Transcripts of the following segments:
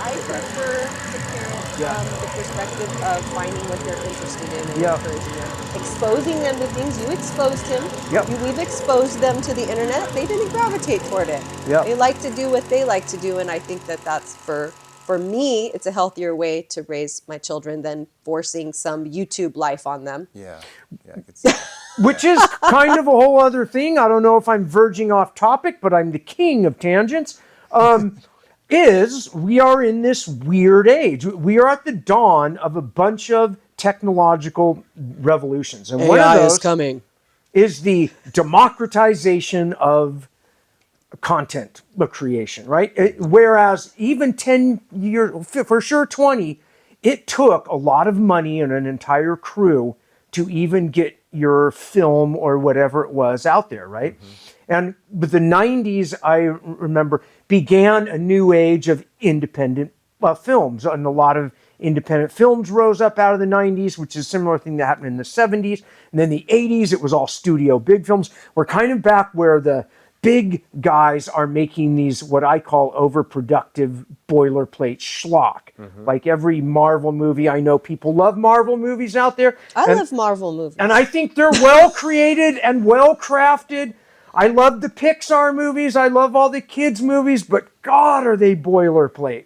I prefer to parent from the perspective of finding what they're interested in and encouraging them. Exposing them to things. You exposed him. We've exposed them to the internet. They didn't gravitate toward it. They like to do what they like to do, and I think that that's for me, it's a healthier way to raise my children than forcing some YouTube life on them. Yeah, I could see that. Which is kind of a whole other thing. I don't know if I'm verging off topic, but I'm the king of tangents. We are in this weird age. We are at the dawn of a bunch of technological revolutions. And one of those is coming. Is the democratization of content creation, right? Whereas even 10 years, for sure 20, it took a lot of money and an entire crew to even get your film or whatever it was out there, right? And with the 90s, I remember, began a new age of independent films. And a lot of independent films rose up out of the 90s, which is a similar thing that happened in the 70s. And then the 80s, it was all studio big films. We're kind of back where the big guys are making these, what I call overproductive boilerplate schlock. Like every Marvel movie, I know people love Marvel movies out there. I love Marvel movies. And I think they're well created and well crafted. I love the Pixar movies. I love all the kids movies, but God, are they boilerplate.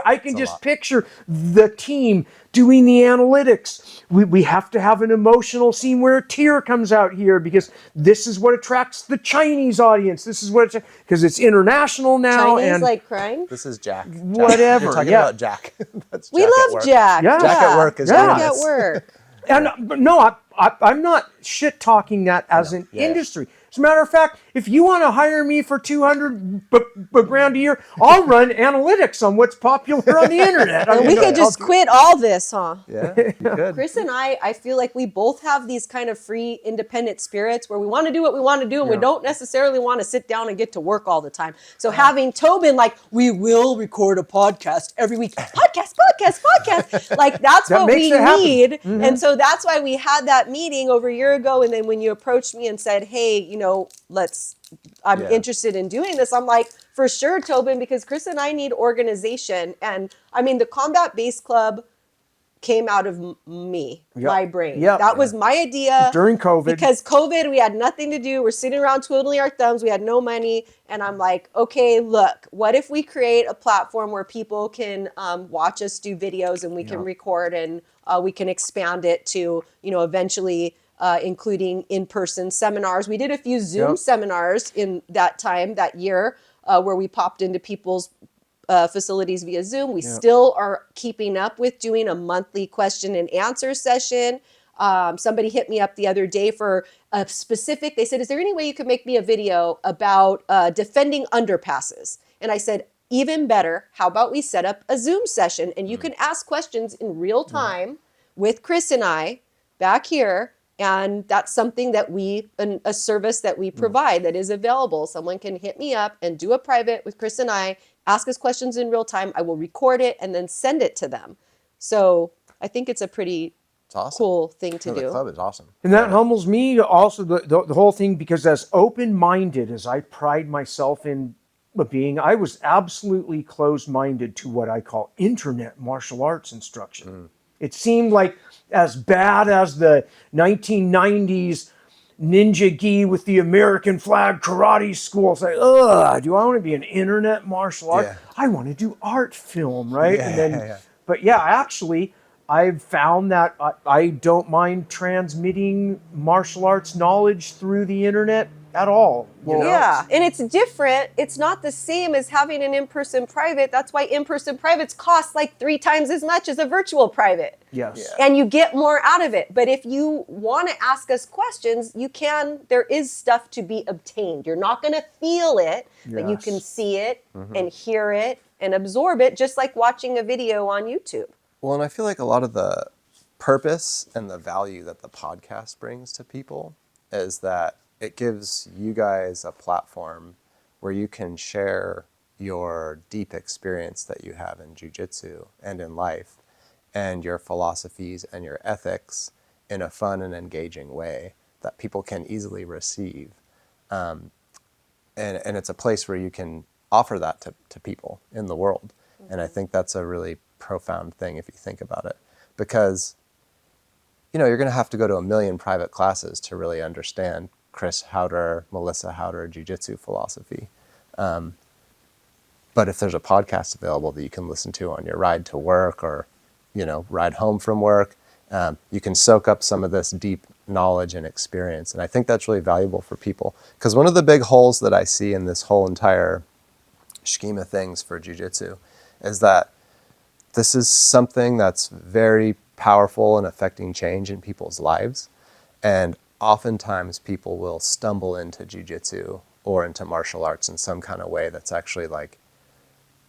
I can just picture the team doing the analytics. We have to have an emotional scene where a tear comes out here because this is what attracts the Chinese audience. This is what, because it's international now. Chinese and like crying? This is Jack. Whatever. You're talking about Jack. That's We Jack love Jack. Yeah. Jack at work is doing Jack this. at work. And no, I'm not shit talking that as an industry. As a matter of fact, if you want to hire me for $200 grand a year, I'll run analytics on what's popular on the internet. And we could just quit all this, huh? Yeah, you could. Chris and I feel like we both have these kind of free, independent spirits where we want to do what we want to do, and we don't necessarily want to sit down and get to work all the time. So having Tobin, like, we will record a podcast every week. Podcast. Like, that's what we need. And so that's why we had that meeting over a year ago. And then when you approached me and said, hey, I'm interested in doing this. I'm like, for sure, Tobin, because Chris and I need organization. And I mean, the Combat Base Club came out of my brain. That was my idea. During COVID. Because COVID, we had nothing to do. We're sitting around twiddling our thumbs. We had no money. And I'm like, okay, look, what if we create a platform where people can watch us do videos and we can record and we can expand it to, eventually including in-person seminars. We did a few Zoom seminars in that year, where we popped into people's facilities via Zoom. We still are keeping up with doing a monthly question and answer session. Somebody hit me up the other day for a specific, they said, is there any way you could make me a video about defending underpasses? And I said, even better, how about we set up a Zoom session and you can ask questions in real time with Chris and I back here. And that's something that a service that we provide that is available. Someone can hit me up and do a private with Chris and I, ask us questions in real time. I will record it and then send it to them. So I think it's a pretty cool thing to do. The club is awesome. And that humbles me also, the whole thing, because as open-minded as I pride myself in being, I was absolutely closed-minded to what I call internet martial arts instruction. It seemed like as bad as the 1990s ninja gi with the American flag karate school. It's like, do I want to be an internet martial art? I want to do art film, right? But actually, I've found that I don't mind transmitting martial arts knowledge through the internet at all. And it's different. It's not the same as having an in-person private. That's why in-person privates cost like 3 times as much as a virtual private. And you get more out of it. But if you want to ask us questions, you can. There is stuff to be obtained. You're not going to feel it, but you can see it and hear it and absorb it, just like watching a video on YouTube. Well, and I feel like a lot of the purpose and the value that the podcast brings to people is that it gives you guys a platform where you can share your deep experience that you have in jiu-jitsu and in life and your philosophies and your ethics in a fun and engaging way that people can easily receive. And it's a place where you can offer that to people in the world. And I think that's a really profound thing if you think about it, because you're going to have to go to a million private classes to really understand Chris Haueter, Melissa Haueter, jiu-jitsu philosophy. But if there's a podcast available that you can listen to on your ride to work or, ride home from work, you can soak up some of this deep knowledge and experience. And I think that's really valuable for people, because one of the big holes that I see in this whole entire scheme of things for jiu-jitsu is that this is something that's very powerful and affecting change in people's lives. And oftentimes people will stumble into jiu-jitsu or into martial arts in some kind of way that's actually like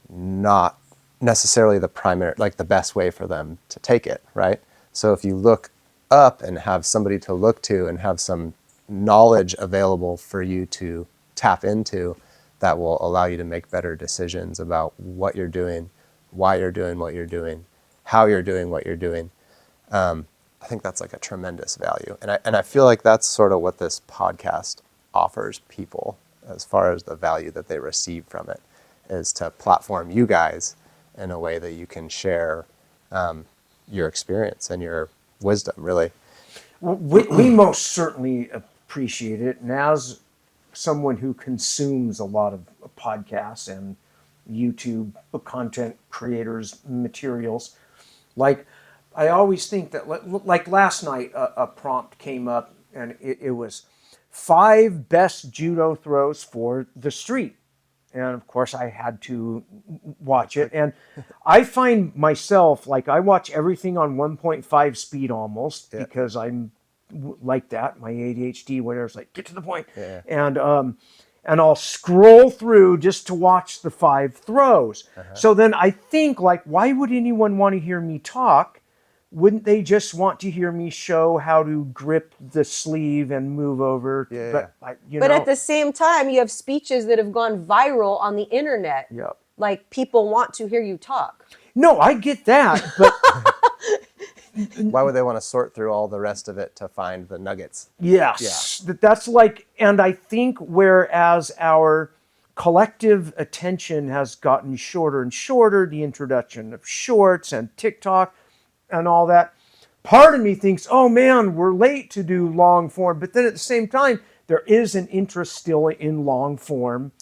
not necessarily the primary, like the best way for them to take it, right? So if you look up and have somebody to look to and have some knowledge available for you to tap into, that will allow you to make better decisions about what you're doing, why you're doing what you're doing, how you're doing what you're doing. I think that's like a tremendous value. And I feel like that's sort of what this podcast offers people as far as the value that they receive from it, is to platform you guys in a way that you can share your experience and your wisdom, really. We most certainly appreciate it. And as someone who consumes a lot of podcasts and YouTube content creators' materials, like I always think that, like last night, a prompt came up and it was 5 best judo throws for the street. And of course I had to watch it. And I find myself, like, I watch everything on 1.5 speed almost, because I'm like that. My ADHD, whatever, is like, get to the point. Yeah. And I'll scroll through just to watch the 5 throws. So then I think, like, why would anyone want to hear me talk? Wouldn't they just want to hear me show how to grip the sleeve and move over? But at the same time, you have speeches that have gone viral on the internet. Yep. Like, people want to hear you talk. No, I get that, but Why would they want to sort through all the rest of it to find the nuggets? yes, that's like, and I think whereas our collective attention has gotten shorter and shorter, the introduction of shorts and TikTok and all that, part of me thinks, oh man, we're late to do long form. But then at the same time, there is an interest still in long form.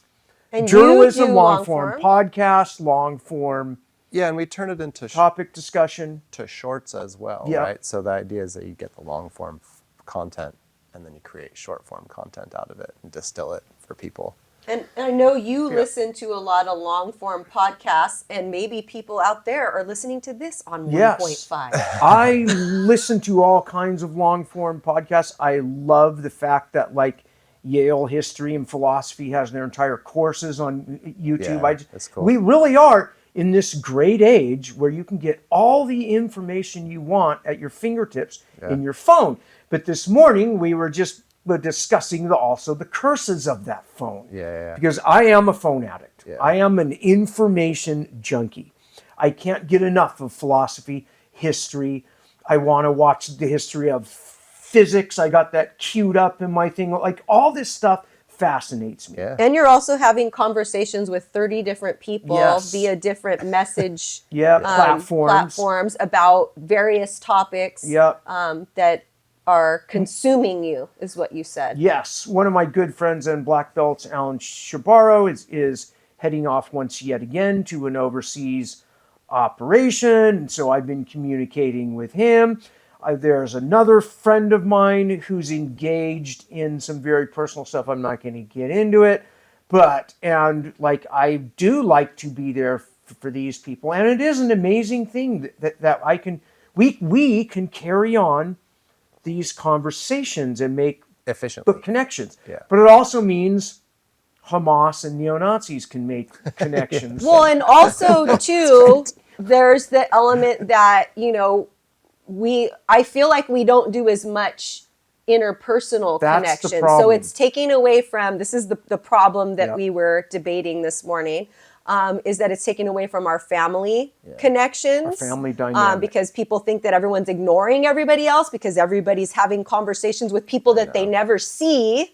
And Journalism, you do long form, podcasts, long form. Yeah, and we turn it into topic discussion. To shorts as well, Yeah. right? So the idea is that you get the long form content and then you create short form content out of it and distill it for people. And I know you listen to a lot of long form podcasts, and maybe people out there are listening to this on 1.5. I listen to all kinds of long form podcasts. I love the fact that, like, Yale history and philosophy has their entire courses on YouTube. Yeah, that's cool. We really are in this great age where you can get all the information you want at your fingertips in your phone. But this morning we were just discussing also the curses of that phone. Because I am a phone addict. I am an information junkie. I can't get enough of philosophy, history. I want to watch the history of physics. I got that queued up in my thing. Like, all this stuff fascinates me. And you're also having conversations with 30 different people via different message platforms about various topics that are consuming you, is what you said. Yes. One of my good friends and black belts, Alan Shabaro, is heading off once yet again to an overseas operation. So I've been communicating with him. There's another friend of mine who's engaged in some very personal stuff. I'm not going to get into it, and I do like to be there for these people. And it is an amazing thing that I can, we can carry on these conversations and make efficiently connections. But it also means Hamas and neo-Nazis can make connections. Well, and also too, there's the element that, I feel like we don't do as much interpersonal connection. So it's taking away from, this is the problem that we were debating this morning. is that it's taking away from our family connections. Our family dynamic. Because people think that everyone's ignoring everybody else because everybody's having conversations with people that they never see,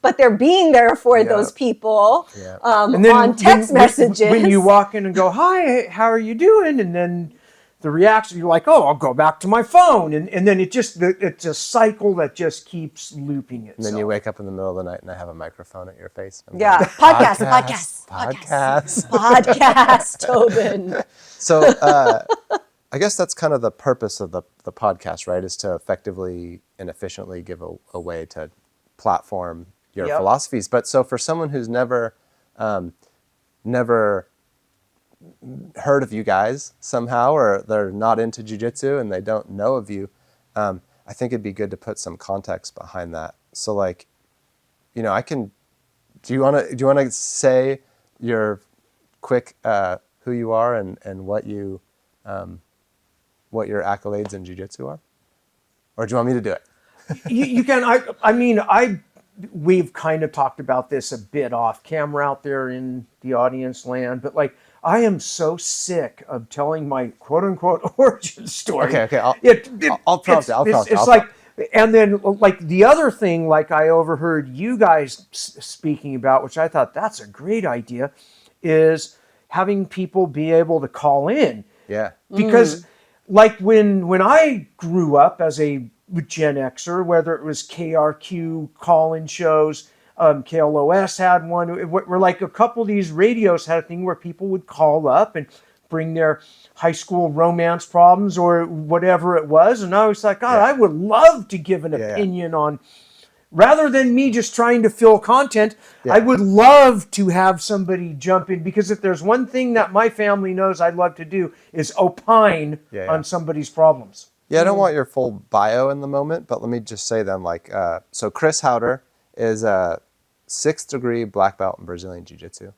but they're being there for those people and then on text messages. When you walk in and go, hi, how are you doing? And then the reaction, you're like, oh, I'll go back to my phone. And then it's a cycle that just keeps looping itself. And then you wake up in the middle of the night and I have a microphone at your face. I'm Yeah, like, podcast, Tobin. So I guess that's kind of the purpose of the podcast, right? Is to effectively and efficiently give a way to platform your philosophies. But so for someone who's never heard of you guys somehow, or they're not into jiu-jitsu and they don't know of you, I think it'd be good to put some context behind that. So like, do you want to say your quick who you are and what your accolades in jiu-jitsu are? Or do you want me to do it? You can. We've kind of talked about this a bit off camera out there in the audience land, but like, I am so sick of telling my quote unquote origin story. Okay. I'll prompt it. It's like, and then like the other thing, like I overheard you guys speaking about, which I thought that's a great idea, is having people be able to call in. Yeah. Because like when I grew up as a Gen Xer, whether it was KRQ call-in shows, KLOS had one, where like a couple of these radios had a thing where people would call up and bring their high school romance problems or whatever it was. And I was like, God, I would love to give an opinion on, rather than me just trying to fill content, I would love to have somebody jump in, because if there's one thing that my family knows I'd love to do is opine on somebody's problems. Yeah, I don't want your full bio in the moment, but let me just say then, like, so Chris Haueter is a 6th degree black belt in Brazilian Jiu-Jitsu,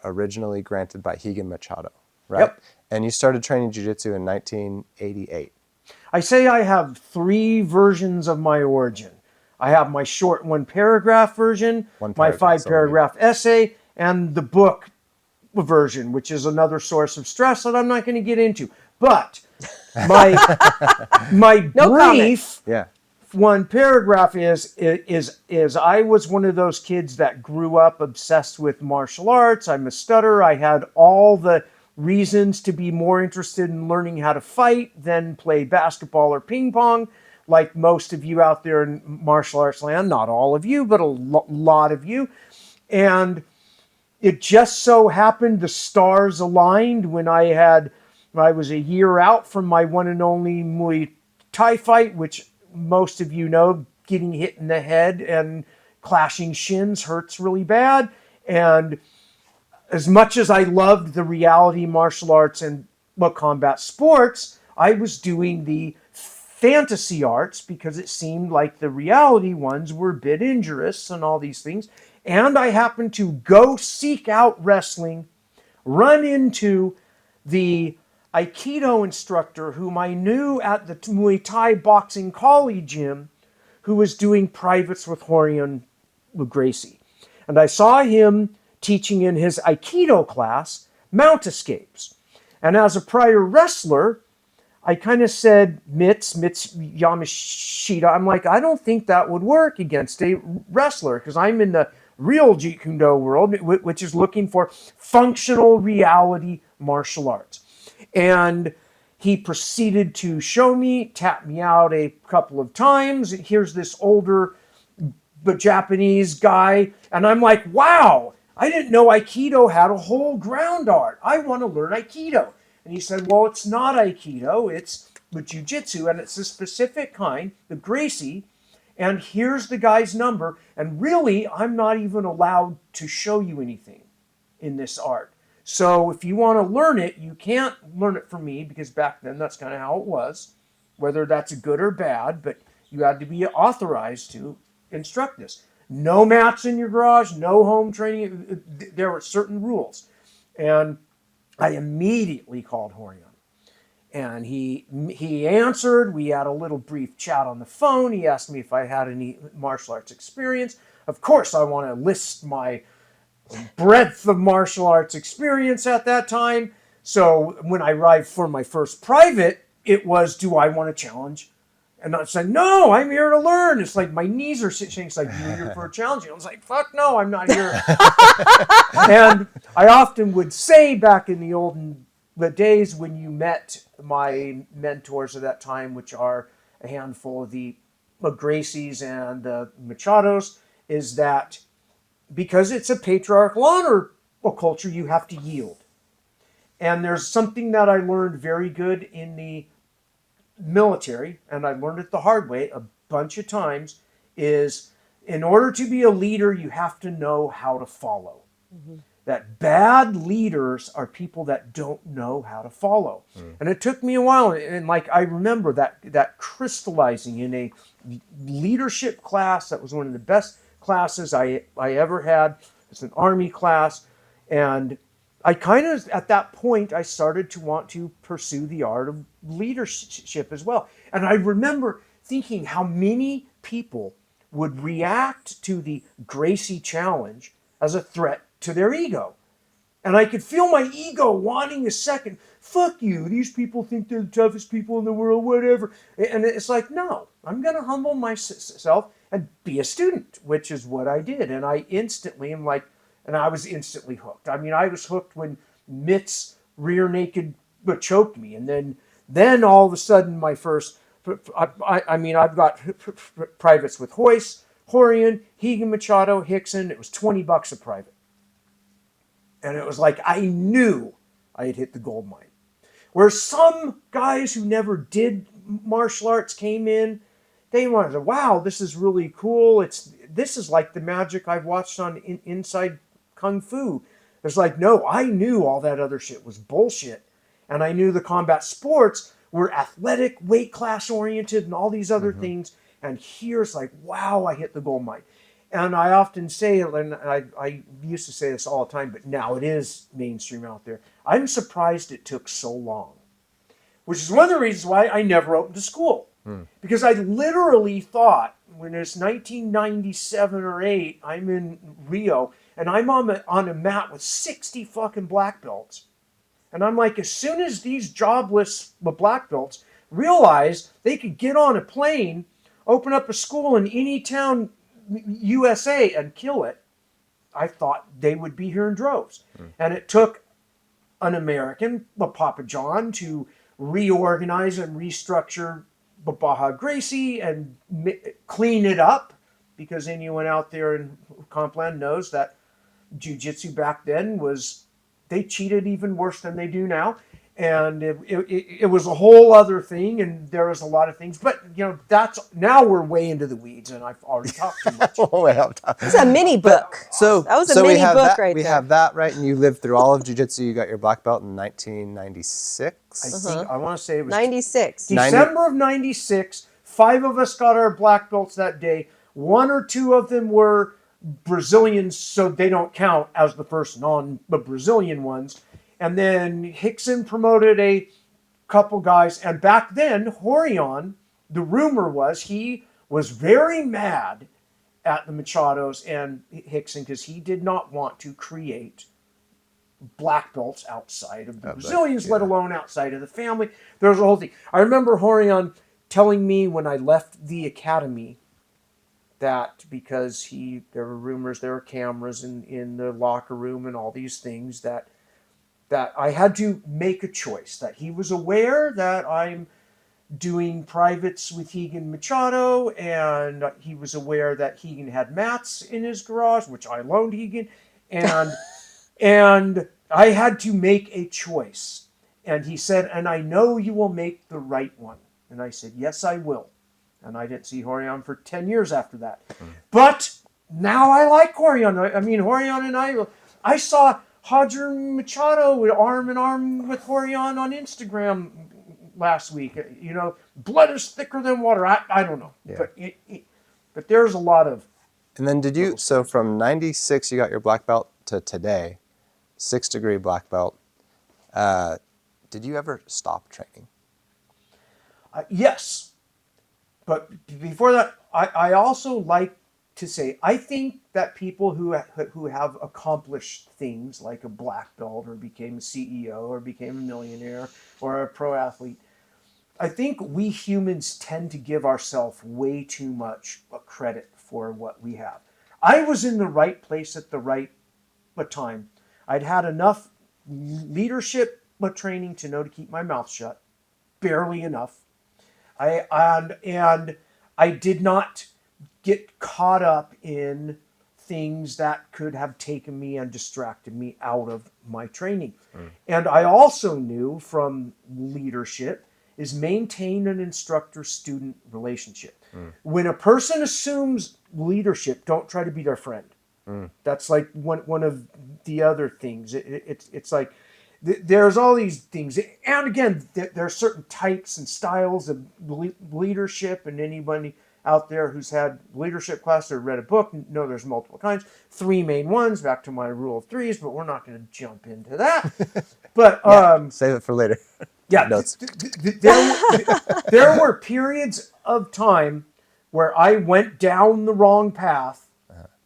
originally granted by Higan Machado, right? Yep. And you started training Jiu-Jitsu in 1988. I say I have 3 versions of my origin. I have my short 1-paragraph version, my 5-paragraph essay, and the book version, which is another source of stress that I'm not going to get into. But my brief 1-paragraph is I was one of those kids that grew up obsessed with martial arts. I'm a stutterer. I had all the reasons to be more interested in learning how to fight than play basketball or ping pong, like most of you out there in martial arts land. Not all of you, but a lot of you. And it just so happened the stars aligned when I was a year out from my one and only Muay Thai fight, which most of you know, getting hit in the head and clashing shins hurts really bad. And as much as I loved the reality martial arts and combat sports, I was doing the fantasy arts because it seemed like the reality ones were a bit injurious and all these things. And I happened to go seek out wrestling, run into the Aikido instructor whom I knew at the Muay Thai boxing college gym, who was doing privates with Horion Gracie. And I saw him teaching in his Aikido class, mount escapes. And as a prior wrestler, I kind of said, Mitz Yamashita, I'm like, I don't think that would work against a wrestler, because I'm in the real Jeet Kune Do world, which is looking for functional reality martial arts. And he proceeded to show me, tap me out a couple of times. Here's this older Japanese guy. And I'm like, wow, I didn't know Aikido had a whole ground art. I want to learn Aikido. And he said, well, it's not Aikido, it's jiu-jitsu, and it's a specific kind, the Gracie. And here's the guy's number. And really, I'm not even allowed to show you anything in this art. So if you want to learn it, you can't learn it from me, because back then that's kind of how it was, whether that's good or bad, but you had to be authorized to instruct this. No mats in your garage, no home training. There were certain rules. And I immediately called Horion. And he answered. We had a little brief chat on the phone. He asked me if I had any martial arts experience. Of course, I want to list my breadth of martial arts experience at that time. So when I arrived for my first private, it was, do I want to challenge? And I said, no, I'm here to learn. It's like my knees are shaking. It's like, you're here for a challenge. I was like, fuck no, I'm not here. And I often would say back in the days when you met my mentors at that time, which are a handful of the Gracies and the Machados, is that because it's a patriarchal honor culture, you have to yield. And there's something that I learned very good in the military, and I learned it the hard way a bunch of times, is in order to be a leader, you have to know how to follow. Mm-hmm. That bad leaders are people that don't know how to follow. And it took me a while, and like I remember that crystallizing in a leadership class that was one of the best classes I ever had. It's an Army class, and I kind of, at that point, I started to want to pursue the art of leadership as well. And I remember thinking how many people would react to the Gracie challenge as a threat to their ego. And I could feel my ego wanting a second, fuck you, these people think they're the toughest people in the world, whatever. And it's like, no, I'm going to humble myself and be a student, which is what I did. And I instantly am like, and I was instantly hooked. I mean, I was hooked when Mitt's rear naked choked me. And then all of a sudden my first, I've got privates with Hoist, Horian, Hegan Machado, Hickson. It was $20 a private. And it was like, I knew I had hit the gold mine. Where some guys who never did martial arts came in, they wanted, wow, this is really cool. This is like the magic I've watched on Inside Kung Fu. It's like, no, I knew all that other shit was bullshit. And I knew the combat sports were athletic, weight class oriented, and all these other things. And here's like, wow, I hit the gold mine. And I often say, and I used to say this all the time, but now it is mainstream out there. I'm surprised it took so long, which is one of the reasons why I never opened a school. Because I literally thought, when it's 1997 or 8, I'm in Rio, and I'm on a mat with 60 fucking black belts. And I'm like, as soon as these jobless black belts realized they could get on a plane, open up a school in any town USA and kill it, I thought they would be here in droves. And it took an American, Papa John, to reorganize and restructure Baja Gracie and clean it up, because anyone out there in Compland knows that jiu-jitsu back then they cheated even worse than they do now. And it was a whole other thing, and there was a lot of things. But, now we're way into the weeds, and I've already talked too much. It's a mini book. That was a mini book right there. We have that, right? And you lived through all of jiu-jitsu. You got your black belt in 1996. I want to say it was 96. December of 96. 5 of us got our black belts that day. 1 or 2 of them were Brazilians, so they don't count as the first non-Brazilian ones. And then Hickson promoted a couple guys. And back then, Horion, the rumor was he was very mad at the Machados and Hickson because he did not want to create black belts outside of the Brazilians, let alone outside of the family. There was a whole thing. I remember Horion telling me when I left the academy that because there were rumors, there were cameras in the locker room and all these things, that I had to make a choice, that he was aware that I'm doing privates with Hegan Machado, and he was aware that Hegan had mats in his garage, which I loaned Hegan, and I had to make a choice. And he said, and I know you will make the right one. And I said, yes, I will. And I didn't see Horion for 10 years after that. But now I like Horion. I mean, Horion and I saw Roger Machado arm in arm with Horion on Instagram last week. Blood is thicker than water. I don't know. Yeah. But there's a lot of... And then so from 96 you got your black belt to today, 6-degree black belt. Did you ever stop training? Yes. But before that, I also like to say, I think that people who have accomplished things like a black belt or became a CEO or became a millionaire or a pro athlete, I think we humans tend to give ourselves way too much credit for what we have. I was in the right place at the right time. I'd had enough leadership training to know to keep my mouth shut, barely enough. And I did not get caught up in things that could have taken me and distracted me out of my training. And I also knew from leadership is maintain an instructor-student relationship. When a person assumes leadership, don't try to be their friend. That's like one of the other things. It's like there's all these things. And again, there are certain types and styles of leadership, and anybody out there who's had leadership class or read a book know there's multiple kinds. 3 main ones, back to my rule of threes, but we're not going to jump into that. But save it for later. yeah, Notes. there were periods of time where I went down the wrong path,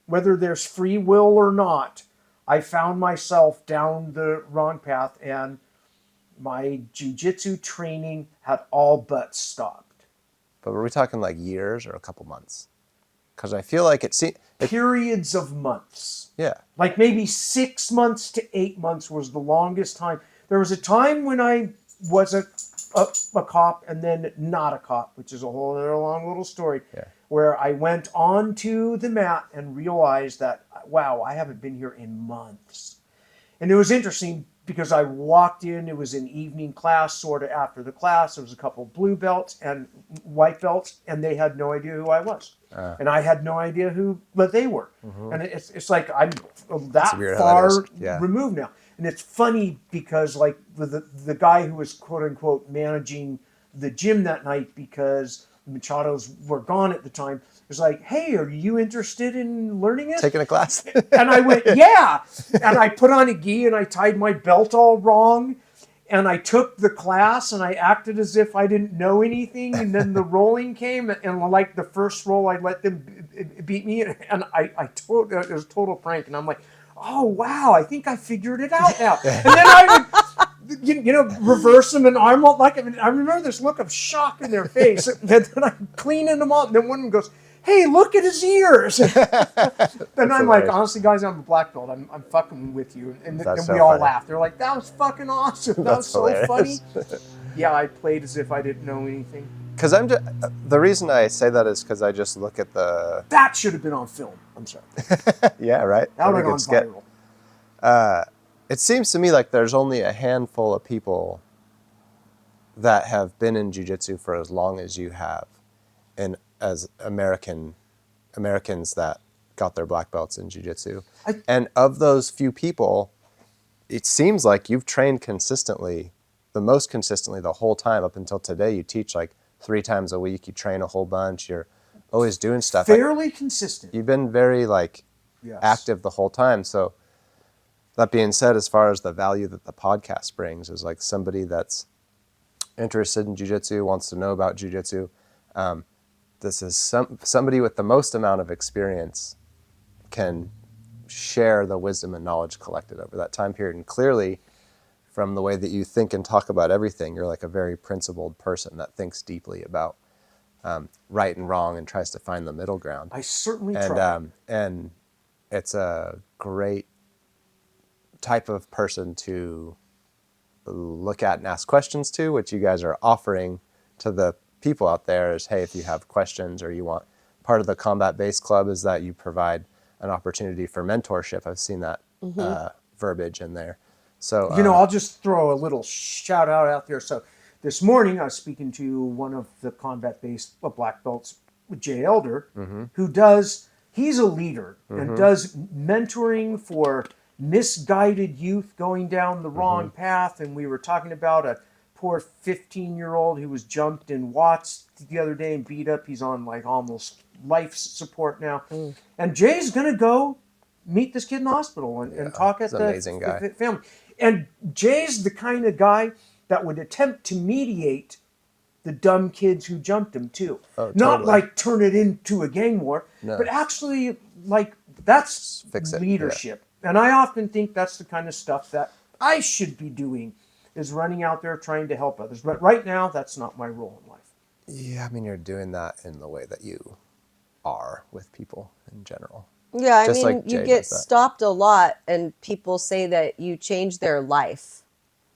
whether there's free will or not. I found myself down the wrong path, and my jiu-jitsu training had all but stopped. But were we talking like years or a couple months? Because I feel like Periods of months. Yeah. Like maybe 6 months to 8 months was the longest time. There was a time when I was a cop and then not a cop, which is a whole other long little story, where I went onto the mat and realized that, wow, I haven't been here in months. And it was interesting because I walked in, it was an evening class, sort of after the class. There was a couple of blue belts and white belts, and they had no idea who I was. And I had no idea what they were. And it's like I'm that far removed now. And it's funny because like the guy who was quote unquote managing the gym that night, because the Machados were gone at the time, was like, hey, are you interested in learning it? Taking a class? And I went, yeah. And I put on a gi and I tied my belt all wrong. And I took the class and I acted as if I didn't know anything. And then the rolling came, and like the first roll, I let them beat me. And it was a total prank. And I'm like, oh, wow, I think I figured it out now. And then I would, reverse them and arm out like, I remember this look of shock in their face. And then I'm cleaning them up. And then one of them goes, hey, look at his ears. And I'm like, honestly, guys, I'm a black belt. I'm fucking with you. And then we all laughed. They're like, that was fucking awesome. That was so hilarious. Funny. Yeah, I played as if I didn't know anything. Because the reason I say that is because I just look at the... That should have been on film. I'm sorry. Yeah, right? That would have gone viral. It seems to me like there's only a handful of people that have been in jiu-jitsu for as long as you have, and as Americans that got their black belts in jiu-jitsu. And of those few people, it seems like you've trained consistently, the most consistently the whole time up until today. You teach like 3 times a week. You train a whole bunch. You're always doing stuff. Fairly consistent. You've been very active the whole time. So that being said, as far as the value that the podcast brings is like somebody that's interested in jiu-jitsu, wants to know about jiu-jitsu. This is somebody with the most amount of experience can share the wisdom and knowledge collected over that time period. And clearly, from the way that you think and talk about everything, you're like a very principled person that thinks deeply about right and wrong and tries to find the middle ground. I certainly try. And it's a great type of person to look at and ask questions to, which you guys are offering to the people out there is, hey, if you have questions or you want, part of the Combat Base Club is that you provide an opportunity for mentorship. I've seen that verbiage in there. So I'll just throw a little shout out there. So this morning I was speaking to one of the Combat Base black belts, Jay Elder, he's a leader and does mentoring for misguided youth going down the wrong path. And we were talking about a poor 15-year-old who was jumped in Watts the other day and beat up. He's on like almost life support now. And Jay's going to go meet this kid in the hospital and talk at the family. And Jay's the kind of guy that would attempt to mediate the dumb kids who jumped him too. Oh, Not totally. like turn it into a gang war, No. but actually like that's Fix it, leadership. And I often think that's the kind of stuff that I should be doing, is running out there trying to help others. But right now, that's not my role in life. Yeah, I mean, you're doing that in the way that you are with people in general. Yeah, I Just mean, like you Jay get does that. stopped a lot and people say that you changed their life.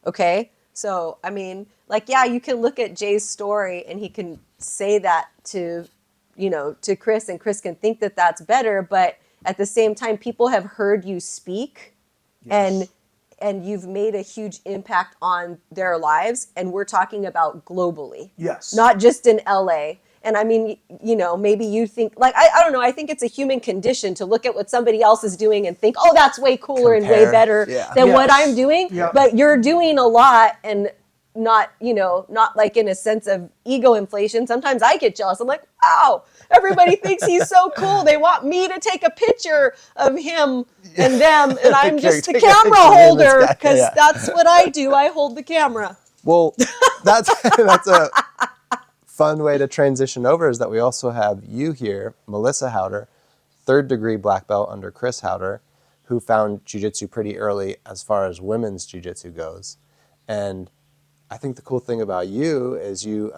Okay? So, I mean, like, yeah, you can look at Jay's story and he can say that to, to Chris, and Chris can think that that's better, but at the same time, people have heard you speak Yes. and you've made a huge impact on their lives, and we're talking about globally. Yes. Not just in LA. And I mean, maybe you think, like, I don't know, I think it's a human condition to look at what somebody else is doing and think, oh, that's way cooler and way Compare. better Yeah. than what Yes. I'm doing. Yeah. But you're doing a lot, and not like in a sense of ego inflation. Sometimes I get jealous. I'm like, wow, everybody thinks he's so cool. They want me to take a picture of him and them, and I'm just the Take a picture camera of me and this holder, guy. because Yeah. that's what I do. I hold the camera. Well, that's a fun way to transition over, is that we also have you here, Melissa Haueter, 3rd degree black belt under Chris Haueter, who found jiu-jitsu pretty early as far as women's jiu-jitsu goes. And I think the cool thing about you is you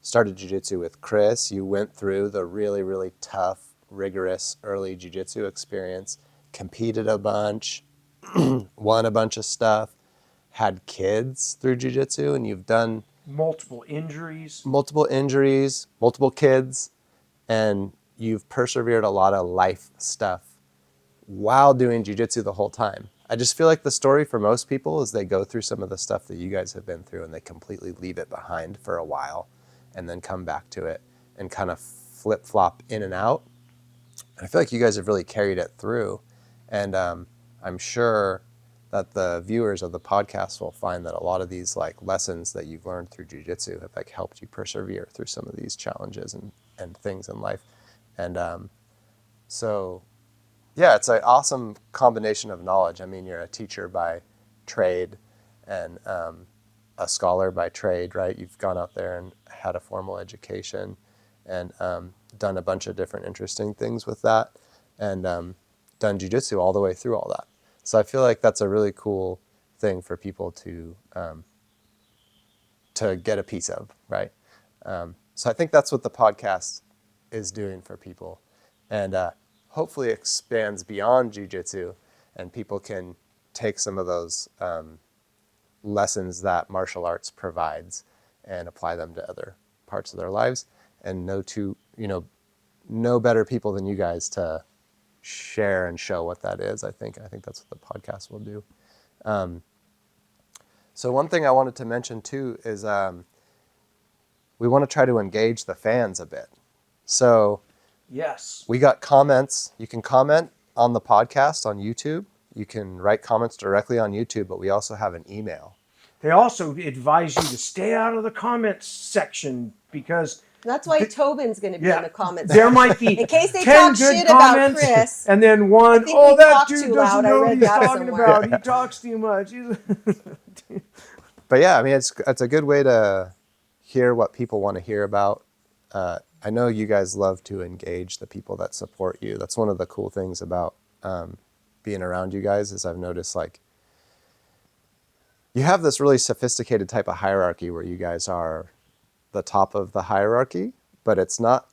started jiu-jitsu with Chris. You went through the really, really tough, rigorous early jiu-jitsu experience, competed a bunch, won a bunch of stuff, had kids through jiu-jitsu, and you've done Multiple injuries. multiple injuries, multiple kids, and you've persevered a lot of life stuff while doing jiu-jitsu the whole time. I just feel like the story for most people is they go through some of the stuff that you guys have been through and they completely leave it behind for a while and then come back to it and kind of flip-flop in and out. And I feel like you guys have really carried it through. And I'm sure that the viewers of the podcast will find that a lot of these like lessons that you've learned through jiu-jitsu have like helped you persevere through some of these challenges and things in life. And so yeah, it's an awesome combination of knowledge. I mean, you're a teacher by trade and a scholar by trade, right? You've gone out there and had a formal education and done a bunch of different interesting things with that, and done jiu-jitsu all the way through all that. So I feel like that's a really cool thing for people to get a piece of, right? So I think that's what the podcast is doing for people. And hopefully expands beyond jiu-jitsu, and people can take some of those lessons that martial arts provides and apply them to other parts of their lives, and know better people than you guys to share and show what that is. I think that's what the podcast will do. So one thing I wanted to mention too is we want to try to engage the fans a bit. So Yes. we got comments. You can comment on the podcast on YouTube. You can write comments directly on YouTube, but we also have an email. They also advise you to stay out of the comments section, because That's why Tobin's going to be in the comments. there might be in case they 10 talk good shit about comments, Chris. and then one, think oh, we that talk dude too doesn't loud. I know what read he's that talking somewhere. about. He talks too much. But yeah, I mean, it's a good way to hear what people want to hear about. I know you guys love to engage the people that support you. That's one of the cool things about being around you guys, is I've noticed like you have this really sophisticated type of hierarchy where you guys are the top of the hierarchy, but it's not,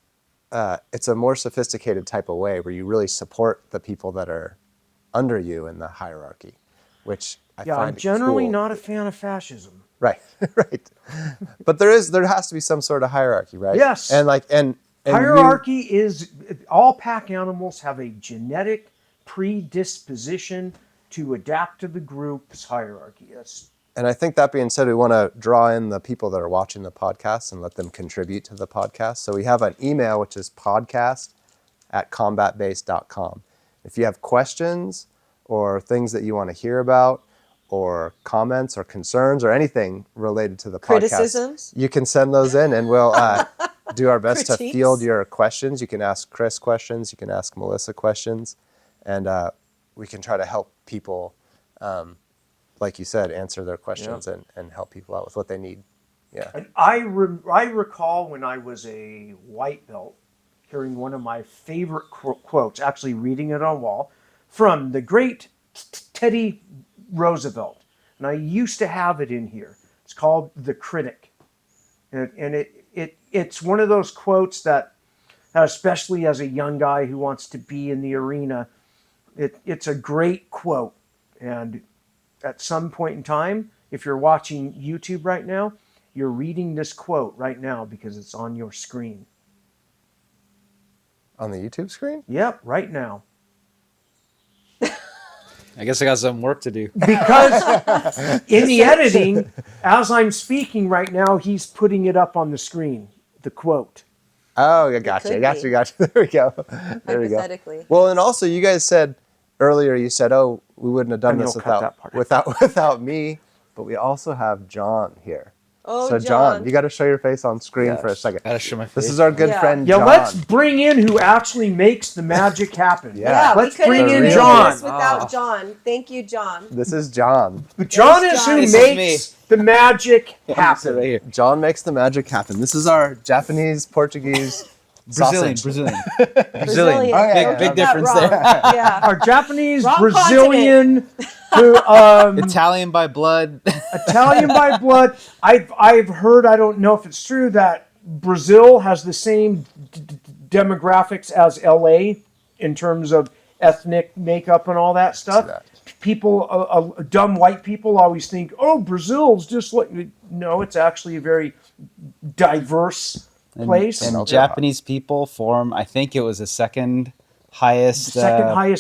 it's a more sophisticated type of way where you really support the people that are under you in the hierarchy, which I Yeah, find I'm generally cool. not a fan of fascism. Right, right. But there has to be some sort of hierarchy, right? Yes. And Hierarchy is, all pack animals have a genetic predisposition to adapt to the group's hierarchy. And I think that being said, we want to draw in the people that are watching the podcast and let them contribute to the podcast. So we have an email, which is podcast@combatbase.com. If you have questions or things that you want to hear about, or comments or concerns or anything related to the Criticisms? podcast, you can send those in, and we'll do our best to Critiques? field your questions. You can ask Chris questions, you can ask Melissa questions, and we can try to help people, like you said, answer their questions and help people out with what they need. Yeah. And I recall when I was a white belt, hearing one of my favorite quotes, actually reading it on wall, from the great Teddy Roosevelt. And I used to have it in here. It's called The Critic. And it's one of those quotes that, especially as a young guy who wants to be in the arena, it's a great quote. And at some point in time, if you're watching YouTube right now, you're reading this quote right now because it's on your screen. On the YouTube screen? Yep, right now. I guess I got some work to do. Because in the editing, as I'm speaking right now, he's putting it up on the screen, the quote. Oh, I got you. could Got you. be. Got you. There we go. There we go. Hypothetically. Well, and also you guys said earlier, you said, oh, we wouldn't have done And this you'll cut that part. without me. But we also have John here. Oh, so John, you got to show your face on screen for a second. Gotta show my face. This is our good Yeah. friend Yeah, John. let's bring in who actually makes the magic happen. Yeah. Let's we couldn't bring do in The John. this without John. Thank you, John. This is John. But John Yes, is John. who This is makes the magic Sit happen. right here. John makes the magic happen. This is our Japanese, Portuguese Brazilian. sausage. Brazilian. Brazilian. Oh, yeah, Big, yeah. big Get that difference wrong. there. Yeah. Our Japanese, Wrong Brazilian, who, Italian by blood. Italian by blood. I've heard, I don't know if it's true, that Brazil has the same demographics as LA in terms of ethnic makeup and all that stuff. that. People, dumb white people always think, oh, Brazil's just like, no, it's actually a very diverse place. And Japanese people form, I think it was the second highest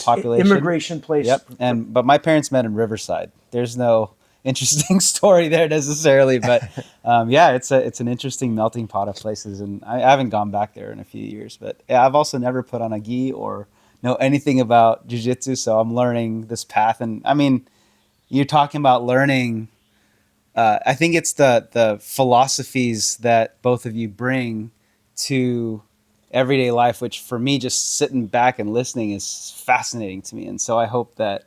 population. immigration place. Yep. But my parents met in Riverside. There's no interesting story there necessarily, but yeah, it's an interesting melting pot of places, and I haven't gone back there in a few years. But yeah, I've also never put on a gi or know anything about jiu-jitsu, so I'm learning this path. And I mean, you're talking about learning. I think it's the philosophies that both of you bring to everyday life, which for me, just sitting back and listening is fascinating to me. And so I hope that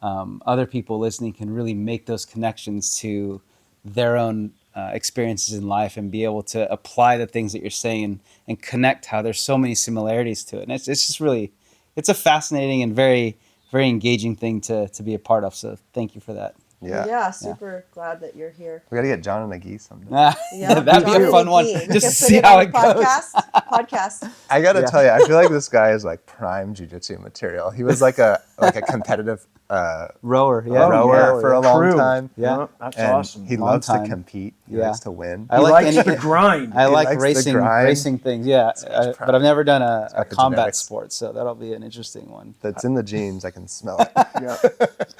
other people listening can really make those connections to their own experiences in life and be able to apply the things that you're saying and connect how there's so many similarities to it. And it's just really, it's a fascinating and very, very engaging thing to be a part of. So thank you for that. Yeah. Super glad that you're here. We got to get John and a gi someday. Yeah, That'd be John a fun one. McGee. Just Can to see put how on it the goes. Podcast. I got to tell you, I feel like this guy is like prime jiu-jitsu material. He was like a competitive Rower, rower for a long True. time. Yeah, that's And awesome. he Long loves time. to compete. He Yeah. likes to win. I He like likes any- the grind. I like likes the grind. racing things, yeah. much But I've never done a combat genetics. sport, so that'll be an interesting one. That's in the genes. I can smell it.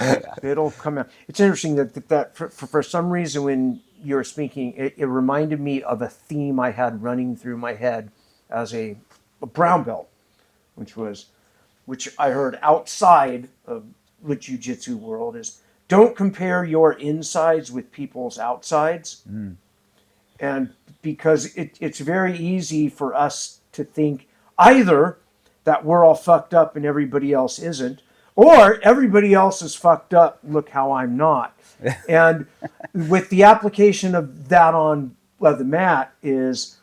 Yeah. It'll come out. It's interesting that for some reason when you were speaking, it reminded me of a theme I had running through my head as a brown belt, which I heard outside of the jiu-jitsu world is don't compare your insides with people's outsides. And because it's very easy for us to think either that we're all fucked up and everybody else isn't, or everybody else is fucked up, look how I'm not. And with the application of that on the mat is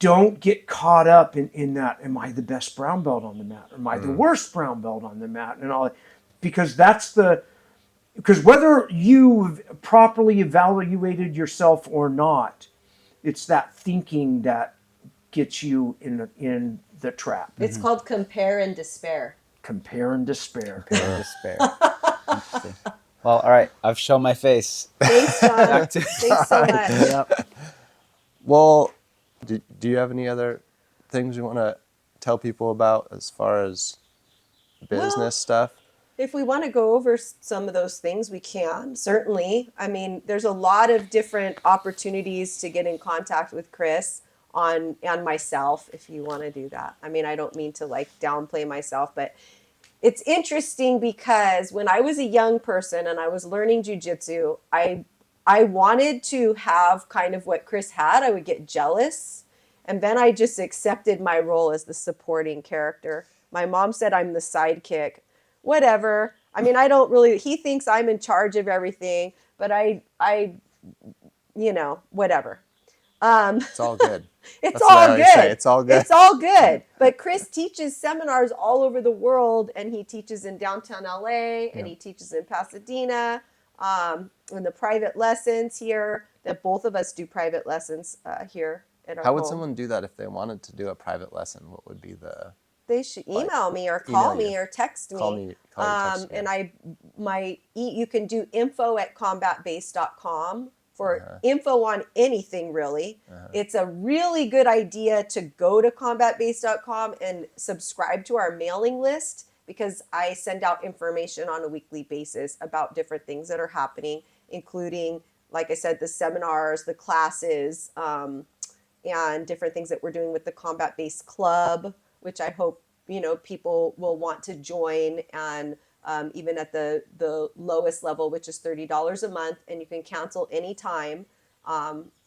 don't get caught up in that, am I the best brown belt on the mat? Am I the worst brown belt on the mat? And all that. Because because whether you've properly evaluated yourself or not, it's that thinking that gets you in the trap. It's called compare and despair. Compare and despair. Despair. Interesting. Well, all right. I've shown my face. Thanks, John. Thanks so much. Yep. Well, do you have any other things you want to tell people about as far as business Well, stuff? If we want to go over some of those things, we can, certainly. I mean, there's a lot of different opportunities to get in contact with Chris and myself if you want to do that. I mean, I don't mean to like downplay myself, but it's interesting because when I was a young person and I was learning jiu-jitsu, I wanted to have kind of what Chris had. I would get jealous. And then I just accepted my role as the supporting character. My mom said I'm the sidekick. Whatever. I mean, I don't really, he thinks I'm in charge of everything, but I whatever. It's all good. It's That's what I all always say. good. It's all good. It's all good. But Chris teaches seminars all over the world, and he teaches in downtown LA, and he teaches in Pasadena, in the private lessons here. That both of us do private lessons here at our How would home. someone do that if they wanted to do a private lesson? What would be the... They should email me or email call you. me or text me. Call you, text me. And you can do info@combatbase.com for info on anything really. It's a really good idea to go to combatbase.com and subscribe to our mailing list, because I send out information on a weekly basis about different things that are happening, including, like I said, the seminars, the classes, and different things that we're doing with the Combat Base Club, which I hope, people will want to join. And even at the lowest level, which is $30 a month, and you can cancel anytime.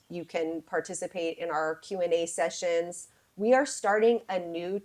You can participate in our Q&A sessions. We are starting a new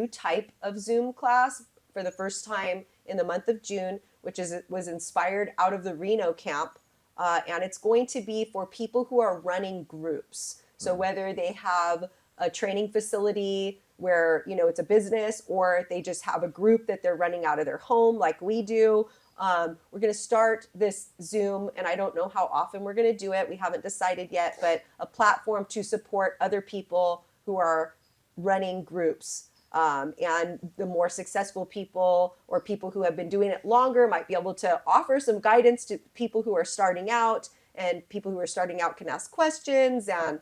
type of Zoom class for the first time in the month of June, which was inspired out of the Reno camp. And it's going to be for people who are running groups. So whether they have a training facility where, it's a business, or they just have a group that they're running out of their home like we do. We're going to start this Zoom, and I don't know how often we're going to do it. We haven't decided yet, but a platform to support other people who are running groups. And the more successful people, or people who have been doing it longer, might be able to offer some guidance to people who are starting out, and people who are starting out can ask questions. And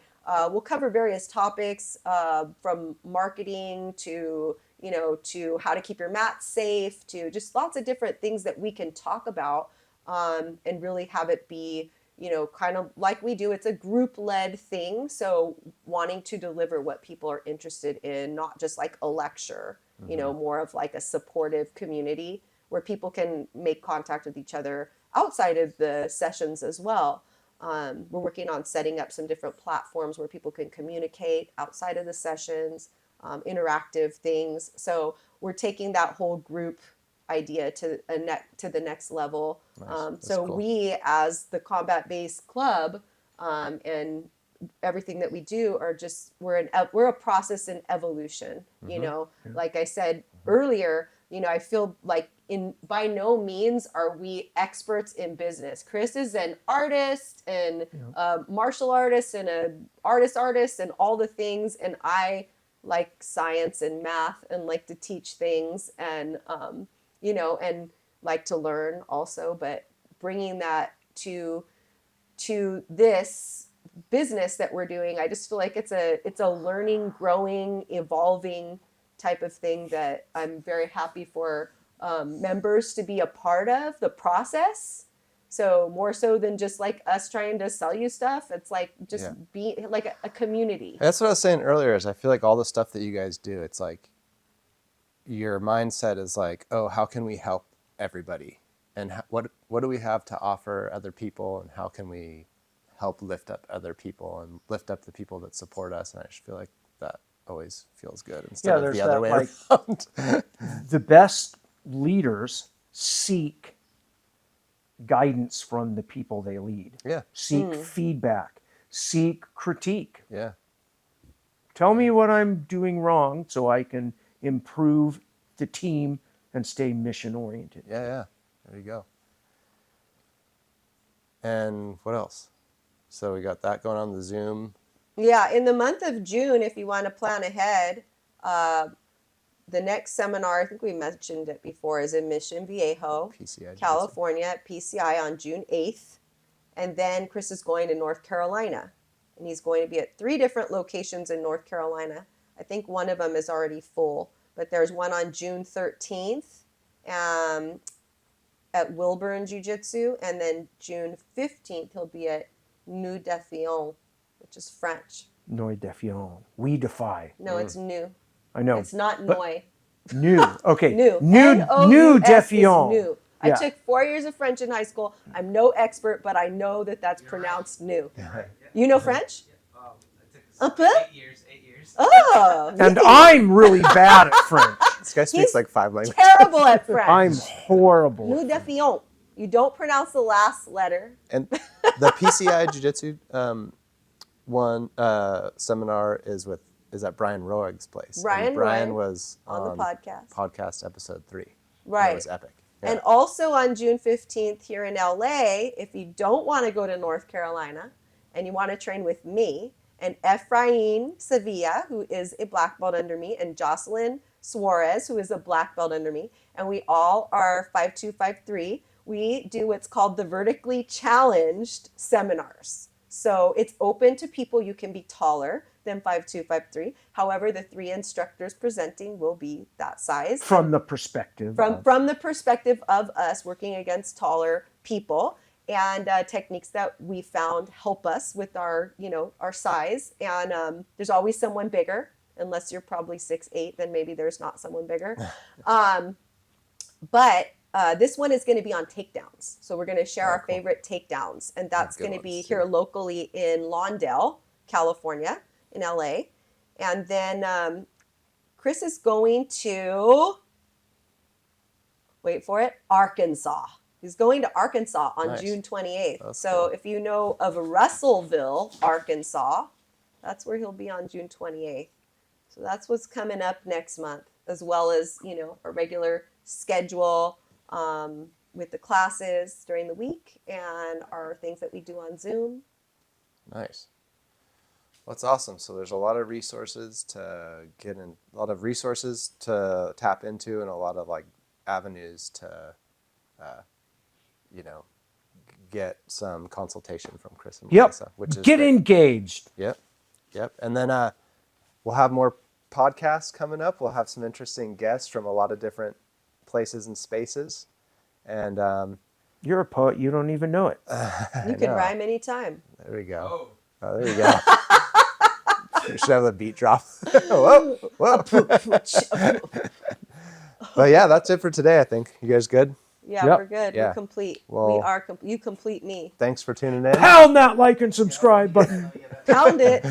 we'll cover various topics, from marketing to how to keep your mat safe, to just lots of different things that we can talk about, and really have it be, kind of like we do. It's a group-led thing, so wanting to deliver what people are interested in, not just like a lecture, more of like a supportive community where people can make contact with each other outside of the sessions as well. We're working on setting up some different platforms where people can communicate outside of the sessions, interactive things. So we're taking that whole group idea to the next level. Nice. So Cool. we, as the Combat Base Club, and everything that we do, are just we're a process in evolution. Like I said earlier, I feel like by no means are we experts in business. Chris is an artist and a martial artist and a artist and all the things, and I like science and math and like to teach things, and and like to learn also. But bringing that to this business that we're doing, I just feel like it's a learning, growing, evolving type of thing that I'm very happy for members to be a part of the process. So more so than just like us trying to sell you stuff, it's like just be like a community. That's what I was saying earlier, is I feel like all the stuff that you guys do, it's like your mindset is like, oh, how can we help everybody? And what do we have to offer other people? And how can we help lift up other people and lift up the people that support us? And I just feel like that always feels good instead of the other way around. The best leaders seek guidance from the people they lead. Yeah. Seek feedback. Seek critique. Yeah. Tell me what I'm doing wrong so I can improve the team and stay mission oriented. Yeah. There you go. And what else? So we got that going on, the Zoom. Yeah, in the month of June, if you want to plan ahead, the next seminar, I think we mentioned it before, is in Mission Viejo, PCI, California, at PCI on June 8th. And then Chris is going to North Carolina, and he's going to be at 3 different locations in North Carolina. I think one of them is already full, but there's one on June 13th at Wilburn Jiu-Jitsu, and then June 15th he'll be at New Defiant, which is French. Noi defiant. We defy. No, it's new. I know. It's not Noi. New. Okay. New. New N-O-U-S is defiant. new. Yeah. I took 4 years of French in high school. I'm no expert, but I know that that's pronounced new. You know French? Un peu? 8 years. Oh. And I'm really bad at French. This guy speaks like 5 languages. Terrible at French. I'm horrible. Nous defiant. You don't pronounce the last letter. And the PCI Jiu-Jitsu, one seminar is at Brian Roeg's place. Brian And Brian Roeg was on the podcast. Podcast episode 3. Right. It was epic. Yeah. And also on June 15th here in LA, if you don't want to go to North Carolina and you want to train with me and Efrain Sevilla, who is a black belt under me, and Jocelyn Suarez, who is a black belt under me, and we all are 5'2", 5'3", we do what's called the vertically challenged seminars. So it's open to people. You can be taller than 5'2", 5'3". However, the 3 instructors presenting will be that size. From the perspective. From the perspective of us working against taller people, and techniques that we found help us with our size. And there's always someone bigger, unless you're probably 6'8", then maybe there's not someone bigger. But this one is going to be on takedowns. So we're going to share our favorite takedowns. And that's going to be here locally in Lawndale, California, in LA. And then Chris is going to, wait for it, Arkansas. He's going to Arkansas on June 28th. That's so cool. If you know of Russellville, Arkansas, that's where he'll be on June 28th. So that's what's coming up next month, as well as, our regular schedule with the classes during the week and our things that we do on Zoom. Nice. Well, that's awesome. So there's a lot of resources to get in, a lot of resources to tap into, and a lot of avenues to, get some consultation from Chris and Melissa, which is get great. Engaged. Yep. And then we'll have more podcasts coming up. We'll have some interesting guests from a lot of different places and spaces. And you're a poet. You don't even know it. You can rhyme anytime. There we go. Oh, there you go. We should have the beat drop. Whoa. But yeah, that's it for today, I think. You guys good? Yeah, we're good. Yeah. We're complete. Well, we are. You complete me. Thanks for tuning in. Pound that like and subscribe button. Pound it.